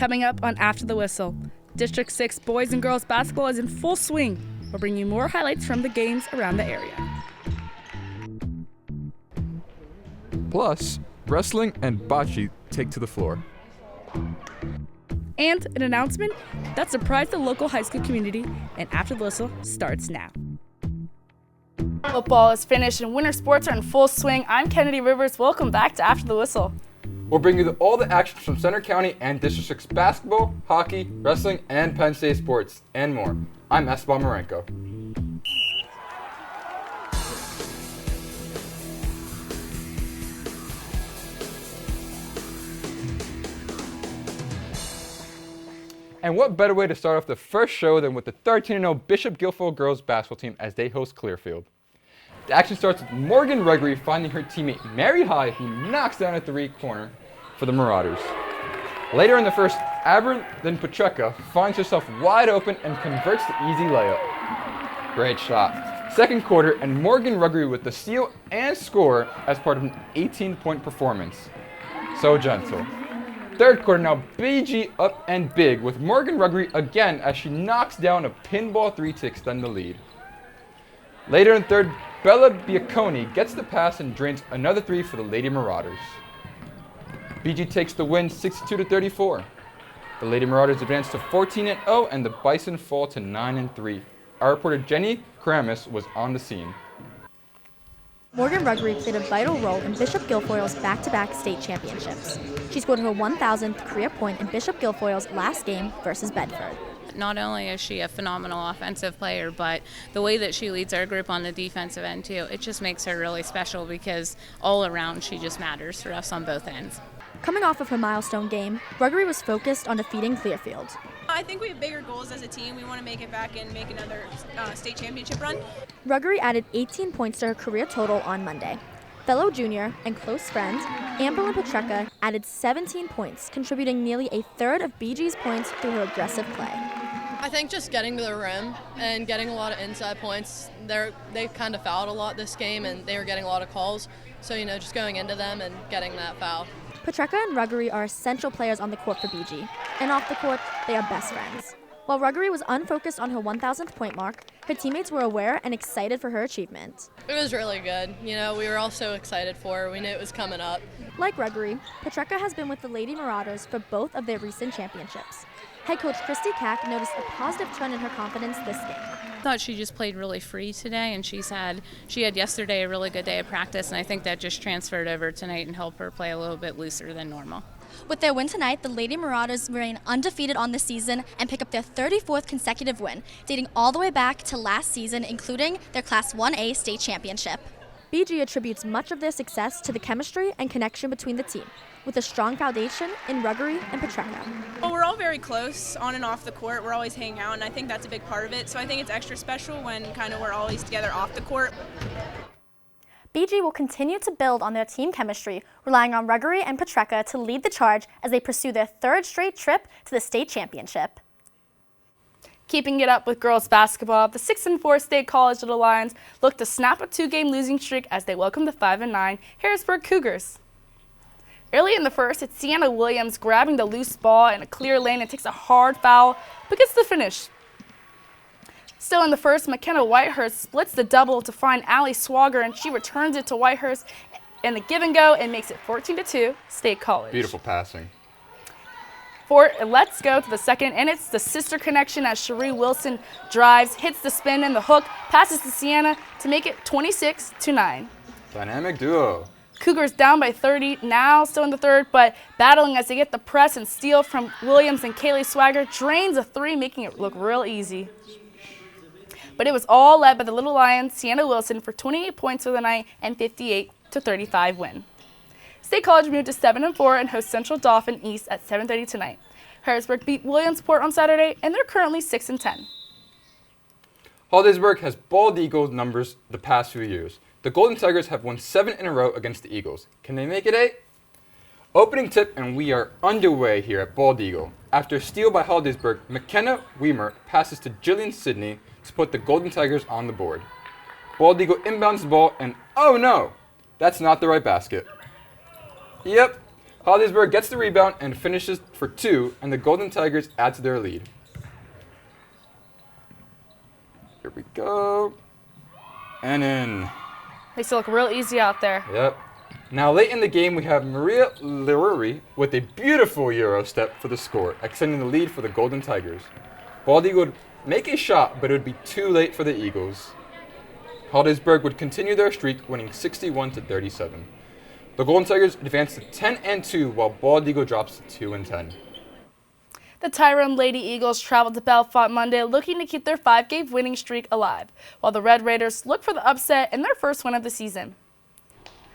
Coming up on After the Whistle, District 6 boys and girls basketball is in full swing. We'll bring you more highlights from the games around the area. Plus, wrestling and bocce take to the floor. And an announcement that surprised the local high school community, and After the Whistle starts now. Football is finished and winter sports are in full swing. I'm Kennedy Rivers. Welcome back to After the Whistle. We'll bring you all the action from Center County and District 6 basketball, hockey, wrestling, and Penn State sports, and more. I'm Esteban Marenko. And what better way to start off the first show than with the 13-0 Bishop Guilfoyle girls basketball team as they host Clearfield. The action starts with Morgan Gregory finding her teammate Mary High, who knocks down a three-corner for the Marauders. Later in the first, then Pacheca finds herself wide open and converts the easy layup. Great shot. Second quarter, and Morgan Gregory with the steal and score as part of an 18-point performance. So gentle. Third quarter, now BG up and big with Morgan Gregory again as she knocks down a pinball three to extend the lead. Later in third, Bella Biacconi gets the pass and drains another three for the Lady Marauders. BG takes the win 62-34. The Lady Marauders advance to 14-0 and the Bison fall to 9-3. Our reporter Jenny Karamis was on the scene. Morgan Gregory played a vital role in Bishop Guilfoyle's back-to-back state championships. She scored her 1,000th career point in Bishop Guilfoyle's last game versus Bedford. Not only is she a phenomenal offensive player, but the way that she leads our group on the defensive end too, it just makes her really special because all around she just matters for us on both ends. Coming off of her milestone game, Gregory was focused on defeating Clearfield. I think we have bigger goals as a team. We want to make it back and make another state championship run. Gregory added 18 points to her career total on Monday. Fellow junior and close friend, Amberlynn Pacheca added 17 points, contributing nearly a third of BG's points through her aggressive play. I think just getting to the rim and getting a lot of inside points. They kind of fouled a lot this game and they were getting a lot of calls. So, just going into them and getting that foul. Pacheca and Gregory are essential players on the court for BG, and off the court, they are best friends. While Gregory was unfocused on her 1,000th point mark, her teammates were aware and excited for her achievement. It was really good. We were all so excited for her. We knew it was coming up. Like Gregory, Pacheca has been with the Lady Marauders for both of their recent championships. Head coach Christy Kack noticed a positive trend in her confidence this game. I thought she just played really free today, and she had yesterday a really good day of practice, and I think that just transferred over tonight and helped her play a little bit looser than normal. With their win tonight, the Lady Marauders remain undefeated on the season and pick up their 34th consecutive win, dating all the way back to last season, including their Class 1A state championship. BG attributes much of their success to the chemistry and connection between the team, with a strong foundation in Gregory and Pacheca. Well, we're all very close on and off the court. We're always hanging out, and I think that's a big part of it. So I think it's extra special when we're always together off the court. BG will continue to build on their team chemistry, relying on Gregory and Pacheca to lead the charge as they pursue their third straight trip to the state championship. Keeping it up with girls basketball, the 6-4 State College Little Lions look to snap a two-game losing streak as they welcome the 5-9 Harrisburg Cougars. Early in the first, it's Sienna Williams grabbing the loose ball in a clear lane and takes a hard foul, but gets the finish. Still in the first, McKenna Whitehurst splits the double to find Allie Swagger, and she returns it to Whitehurst in the give and go and makes it 14-2 State College. Beautiful passing. Let's go to the second, and it's the sister connection as Cherie Wilson drives, hits the spin and the hook, passes to Sienna to make it 26-9. Dynamic duo. Cougars down by 30, now still in the third, but battling as they get the press and steal from Williams, and Kaylee Swagger drains a three, making it look real easy. But it was all led by the Little Lions, Sienna Wilson, for 28 points for the night and 58-35 win. State College moved to 7-4 and hosts Central Dauphin East at 7:30 tonight. Harrisburg beat Williamsport on Saturday, and they're currently 6-10. Hollidaysburg has bald eagle numbers the past few years. The Golden Tigers have won 7 in a row against the Eagles. Can they make it 8? Opening tip, and we are underway here at Bald Eagle. After a steal by Hollidaysburg, McKenna Weimer passes to Jillian Sidney to put the Golden Tigers on the board. Bald Eagle inbounds the ball, and oh no, that's not the right basket. Yep, Hollidaysburg gets the rebound and finishes for 2, and the Golden Tigers add to their lead. Here we go. And in. They still look real easy out there. Yep. Now late in the game, we have Maria Leruri with a beautiful Euro step for the score, extending the lead for the Golden Tigers. Bald Eagle would make a shot, but it would be too late for the Eagles. Hollidaysburg would continue their streak, winning 61-37. The Golden Tigers advance to 10-2, while Bald Eagle drops to 2-10. The Tyrone Lady Eagles traveled to Bellefonte Monday looking to keep their 5-game winning streak alive, while the Red Raiders look for the upset and their first win of the season.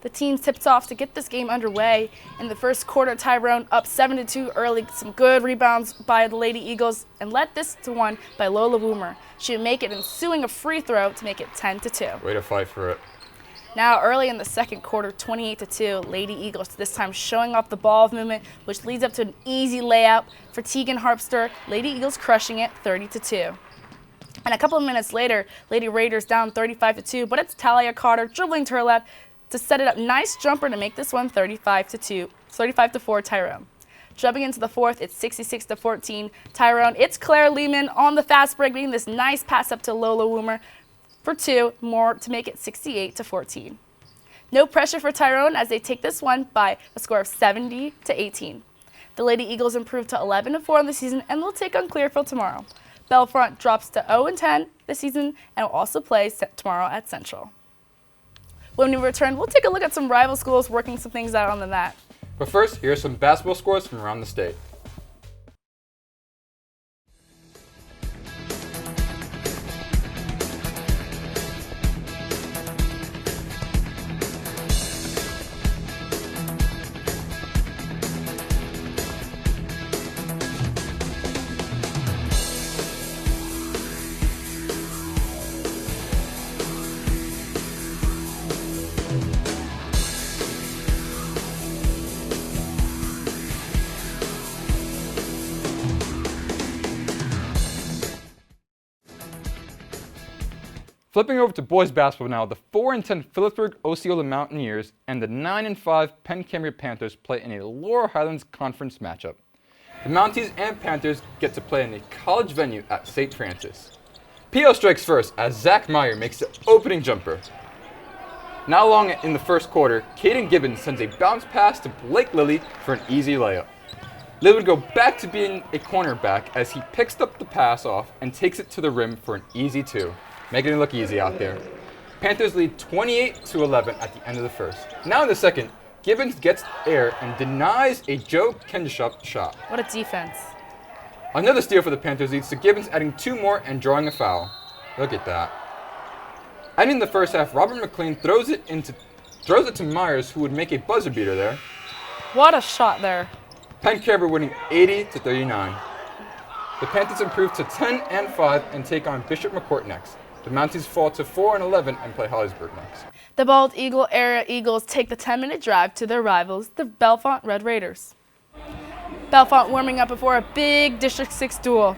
The teams tipped off to get this game underway. In the first quarter, Tyrone up 7-2 early, some good rebounds by the Lady Eagles, and led this to one by Lola Woomer. She would make it, ensuing a free throw to make it 10-2. Way to fight for it. Now early in the second quarter, 28-2, Lady Eagles this time showing off the ball movement, which leads up to an easy layup for Tegan Harpster. Lady Eagles crushing it 30-2. And a couple of minutes later, Lady Raiders down 35-2, but it's Talia Carter dribbling to her left to set it up. Nice jumper to make this one 35-4 Tyrone. Jumping into the fourth, it's 66-14 Tyrone. It's Claire Lehman on the fast break, making this nice pass up to Lola Woomer for 2 more to make it 68-14. No pressure for Tyrone as they take this one by a score of 70-18. The Lady Eagles improved to 11-4 in the season and will take on Clearfield tomorrow. Bellefonte drops to 0-10 this season and will also play tomorrow at Central. When we return, we'll take a look at some rival schools working some things out on the mat. But first, here are some basketball scores from around the state. Flipping over to boys basketball now, the 4-10 Phillipsburg Osceola Mountaineers and the 9-5 Penn Cambria Panthers play in a Laurel Highlands Conference matchup. The Mounties and Panthers get to play in a college venue at St. Francis. PO strikes first as Zach Meyer makes the opening jumper. Not long in the first quarter, Caden Gibbons sends a bounce pass to Blake Lilly for an easy layup. Lilly would go back to being a cornerback as he picks up the pass off and takes it to the rim for an easy 2. Making it look easy out there. Panthers lead 28-11 at the end of the first. Now in the second, Gibbons gets air and denies a Joe Kendishop shot. What a defense. Another steal for the Panthers leads to Gibbons adding 2 more and drawing a foul. Look at that. Ending the first half, Robert McLean throws it to Myers, who would make a buzzer beater there. What a shot there. Penn Cambria winning 80-39. The Panthers improve to 10-5 and take on Bishop McCourt next. The Mounties fall to 4-11 and play Hollidaysburg next. The Bald Eagle area Eagles take the 10-minute drive to their rivals, the Bellefonte Red Raiders. Bellefonte warming up before a big District 6 duel.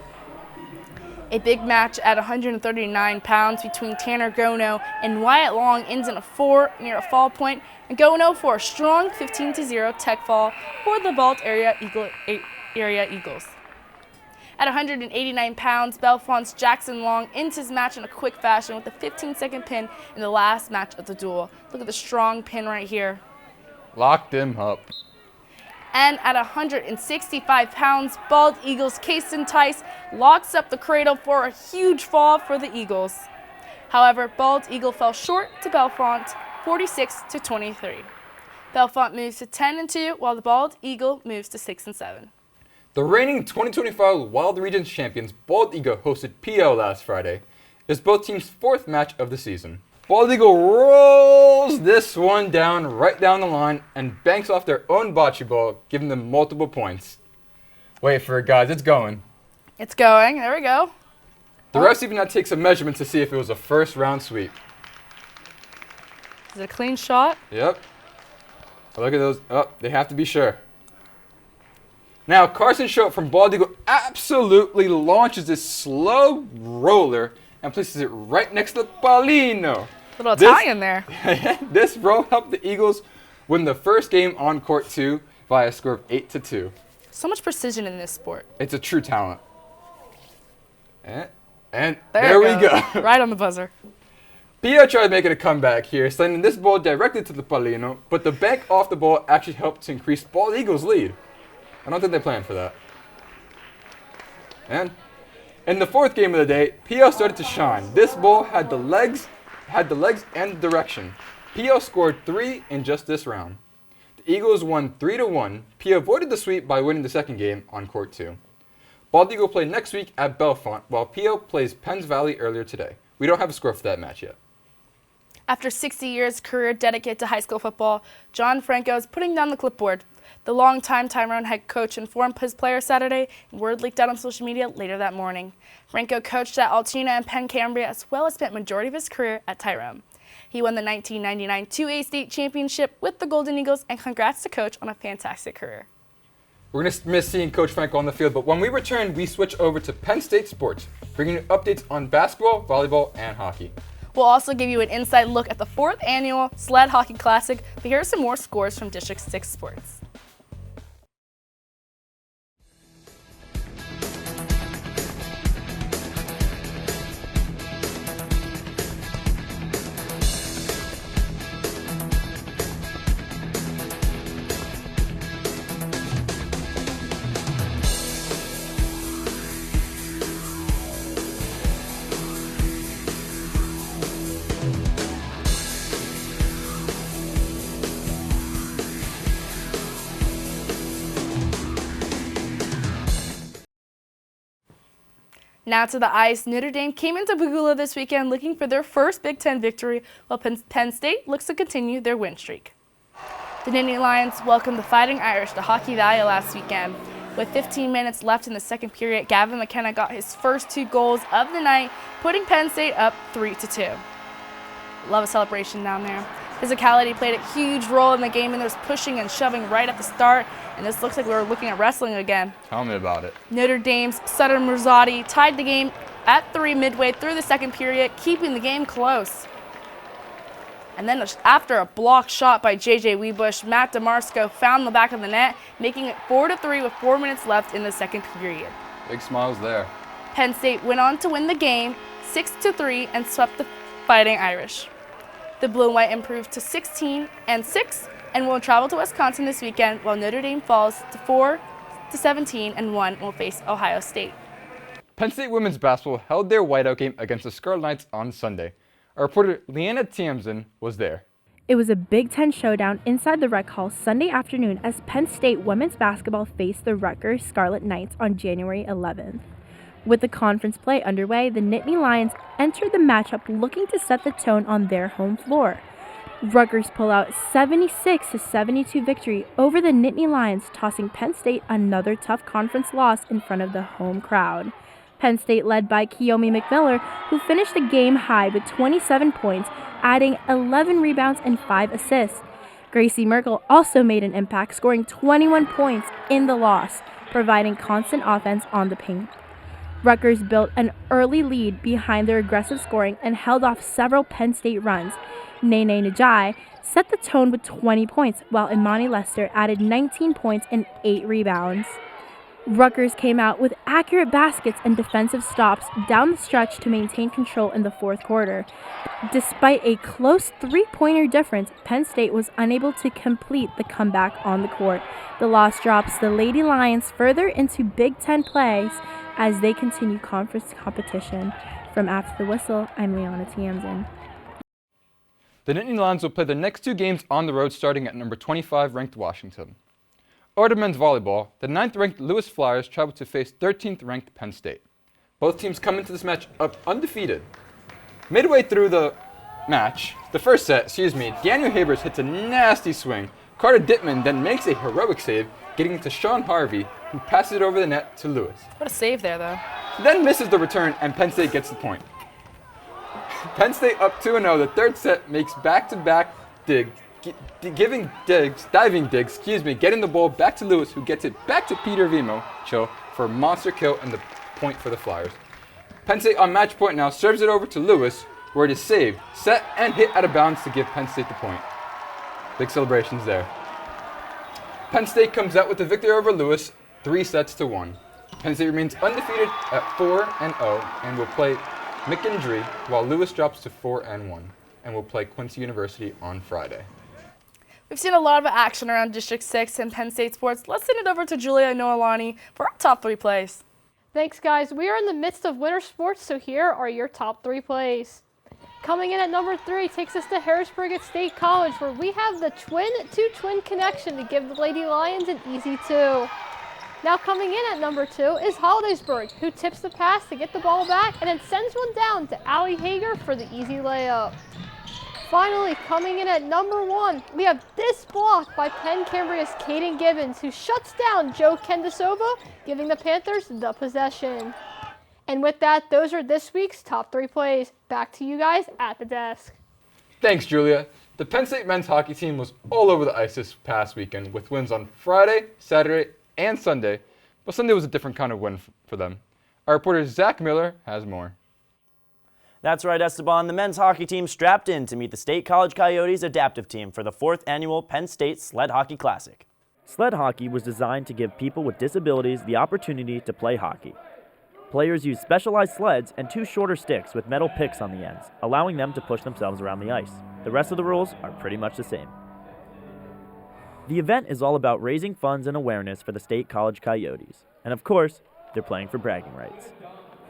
A big match at 139 pounds between Tanner Gono and Wyatt Long ends in a 4 near a fall point, and Gono for a strong 15-0 tech fall for the Bald area Eagles. At 189 pounds, Bellefonte's Jackson Long ends his match in a quick fashion with a 15-second pin in the last match of the duel. Look at the strong pin right here. Locked him up. And at 165 pounds, Bald Eagles' Kason Tice locks up the cradle for a huge fall for the Eagles. However, Bald Eagle fell short to Bellefonte, 46-23. Bellefonte moves to 10-2, while the Bald Eagle moves to 6-7. The reigning 2025 Wild Regions champions Bald Eagle hosted PL last Friday. It's both teams' 4th match of the season. Bald Eagle rolls this one down right down the line and banks off their own bocce ball, giving them multiple points. Wait for it, guys. It's going. It's going. There we go. The refs even had to take some measurements to see if it was a first-round sweep. Is it a clean shot? Yep. Look at those. Oh, they have to be sure. Now, Carson Schultz from Bald Eagle absolutely launches this slow roller and places it right next to the Paulino. Little Italian there. This roll helped the Eagles win the first game on court 2. via a score of 8-2. So much precision in this sport. It's a true talent. And There there we it go. goes. Right on the buzzer. Pio tried making a comeback here, sending this ball directly to the Palino, but the bank off the ball actually helped to increase Bald Eagles' lead. I don't think they planned for that. And in the fourth game of the day, Pio started to shine. This ball had the legs and the direction. Pio scored 3 in just this round. The Eagles won 3-1. Pio avoided the sweep by winning the second game on court 2. Bald Eagle play next week at Bellefonte, while Pio plays Penns Valley earlier today. We don't have a score for that match yet. After 60 years career dedicated to high school football, John Franco is putting down the clipboard. The longtime Tyrone head coach informed his players Saturday, and word leaked out on social media later that morning. Franco coached at Altoona and Penn Cambria, as well as spent majority of his career at Tyrone. He won the 1999 2A state championship with the Golden Eagles, and congrats to Coach on a fantastic career. We're going to miss seeing Coach Franco on the field, but when we return, we switch over to Penn State sports, bringing you updates on basketball, volleyball, and hockey. We'll also give you an inside look at the 4th annual Sled Hockey Classic, but here are some more scores from District 6 sports. Now to the ice. Notre Dame came into Pagula this weekend looking for their first Big Ten victory, while Penn State looks to continue their win streak. The Nittany Lions welcomed the Fighting Irish to Hockey Valley last weekend. With 15 minutes left in the second period, Gavin McKenna got his first 2 goals of the night, putting Penn State up 3-2. Love a celebration down there. Physicality played a huge role in the game, and there's pushing and shoving right at the start, and this looks like we were looking at wrestling again. Tell me about it. Notre Dame's Sutter Murzati tied the game at 3 midway through the second period, keeping the game close. And then after a block shot by J.J. Weebush, Matt DeMarsco found the back of the net, making it 4-3 with 4 minutes left in the second period. Big smiles there. Penn State went on to win the game 6-3 and swept the Fighting Irish. The Blue and White improved to 16-6 and will travel to Wisconsin this weekend, while Notre Dame falls to 4-17 and 1 will face Ohio State. Penn State women's basketball held their whiteout game against the Scarlet Knights on Sunday. Our reporter Leanna Tiamson was there. It was a Big Ten showdown inside the Rec Hall Sunday afternoon as Penn State women's basketball faced the Rutgers Scarlet Knights on January 11th. With the conference play underway, the Nittany Lions entered the matchup looking to set the tone on their home floor. Rutgers pull out 76-72 victory over the Nittany Lions, tossing Penn State another tough conference loss in front of the home crowd. Penn State led by Kiyomi McMiller, who finished the game high with 27 points, adding 11 rebounds and 5 assists. Gracie Merkel also made an impact, scoring 21 points in the loss, providing constant offense on the paint. Rutgers built an early lead behind their aggressive scoring and held off several Penn State runs. Nene Najai set the tone with 20 points, while Imani Lester added 19 points and 8 rebounds. Rutgers came out with accurate baskets and defensive stops down the stretch to maintain control in the fourth quarter. Despite a close 3-pointer difference, Penn State was unable to complete the comeback on the court. The loss drops the Lady Lions further into Big Ten plays as they continue conference competition. From After the Whistle, I'm Leanna Tiamson. The Nittany Lions will play the next 2 games on the road, starting at number 25 ranked Washington. Over to men's volleyball, the 9th ranked Lewis Flyers travel to face 13th ranked Penn State. Both teams come into this match up undefeated. Midway through the first set, Daniel Habers hits a nasty swing. Carter Dittman then makes a heroic save, getting it to Sean Harvey, who passes it over the net to Lewis. What a save there, though. Then misses the return, and Penn State gets the point. Penn State up 2-0. The third set makes back-to-back diving digs, getting the ball back to Lewis, who gets it back to Peter Vimocho for a monster kill and the point for the Flyers. Penn State on match point now serves it over to Lewis, where it is saved, set, and hit out of bounds to give Penn State the point. Big celebrations there. Penn State comes out with a victory over Lewis, 3-1. Penn State remains undefeated at 4-0 and will play McIndry, while Lewis drops to 4-1 and will play Quincy University on Friday. We've seen a lot of action around District 6 and Penn State sports. Let's send it over to Julia and Noelani for our top 3 plays. Thanks, guys. We are in the midst of winter sports, so here are your top 3 plays. Coming in at number 3 takes us to Harrisburg at State College, where we have the twin-to-twin connection to give the Lady Lions an easy 2. Now coming in at number 2 is Hollidaysburg, who tips the pass to get the ball back and then sends one down to Allie Hager for the easy layup. Finally, coming in at number 1, we have this block by Penn Cambria's Caden Gibbons, who shuts down Joe Kendisova, giving the Panthers the possession. And with that, those are this week's top 3 plays. Back to you guys at the desk. Thanks, Julia. The Penn State men's hockey team was all over the ice this past weekend with wins on Friday, Saturday, and Sunday, but Sunday was a different kind of win for them. Our reporter Zach Miller has more. That's right, Esteban. The men's hockey team strapped in to meet the State College Coyotes adaptive team for the 4th annual Penn State Sled Hockey Classic. Sled hockey was designed to give people with disabilities the opportunity to play hockey. Players use specialized sleds and 2 shorter sticks with metal picks on the ends, allowing them to push themselves around the ice. The rest of the rules are pretty much the same. The event is all about raising funds and awareness for the State College Coyotes. And of course, they're playing for bragging rights.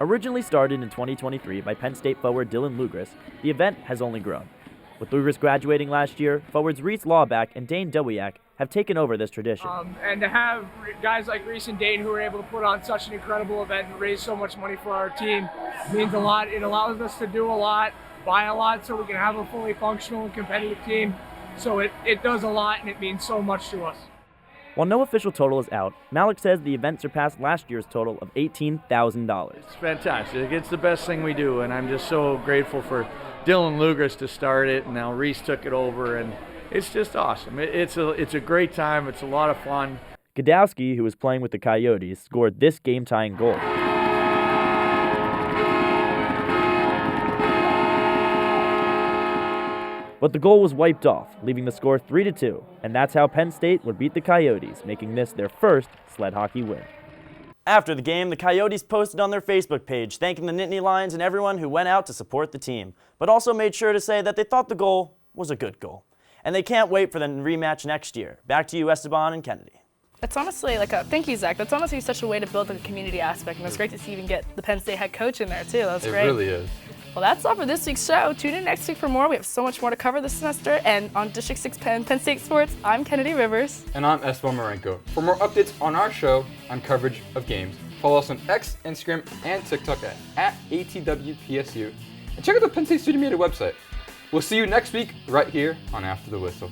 Originally started in 2023 by Penn State forward Dylan Lugris, the event has only grown. With Lugris graduating last year, forwards Reese Lawback and Dane Dowiak have taken over this tradition. And to have guys like Reese and Dane who are able to put on such an incredible event and raise so much money for our team means a lot. It allows us to do a lot, buy a lot, so we can have a fully functional and competitive team. So it does a lot, and it means so much to us. While no official total is out, Malik says the event surpassed last year's total of $18,000. It's fantastic. It's the best thing we do, and I'm just so grateful for Dylan Lugris to start it, and now Reese took it over, and it's just awesome. It's a great time. It's a lot of fun. Godowski, who was playing with the Coyotes, scored this game-tying goal. But the goal was wiped off, leaving the score 3-2, and that's how Penn State would beat the Coyotes, making this their first sled hockey win. After the game, the Coyotes posted on their Facebook page thanking the Nittany Lions and everyone who went out to support the team, but also made sure to say that they thought the goal was a good goal. And they can't wait for the rematch next year. Back to you, Esteban and Kennedy. It's honestly thank you, Zach. That's honestly such a way to build the community aspect, and it's great to see even get the Penn State head coach in there too. That's great. It really is. Well, that's all for this week's show. Tune in next week for more. We have so much more to cover this semester. And on District 6 Penn State Sports, I'm Kennedy Rivers. And I'm Esteban Marenko. For more updates on our show on coverage of games, follow us on X, Instagram, and TikTok at ATWPSU. And check out the Penn State Student Media website. We'll see you next week right here on After the Whistle.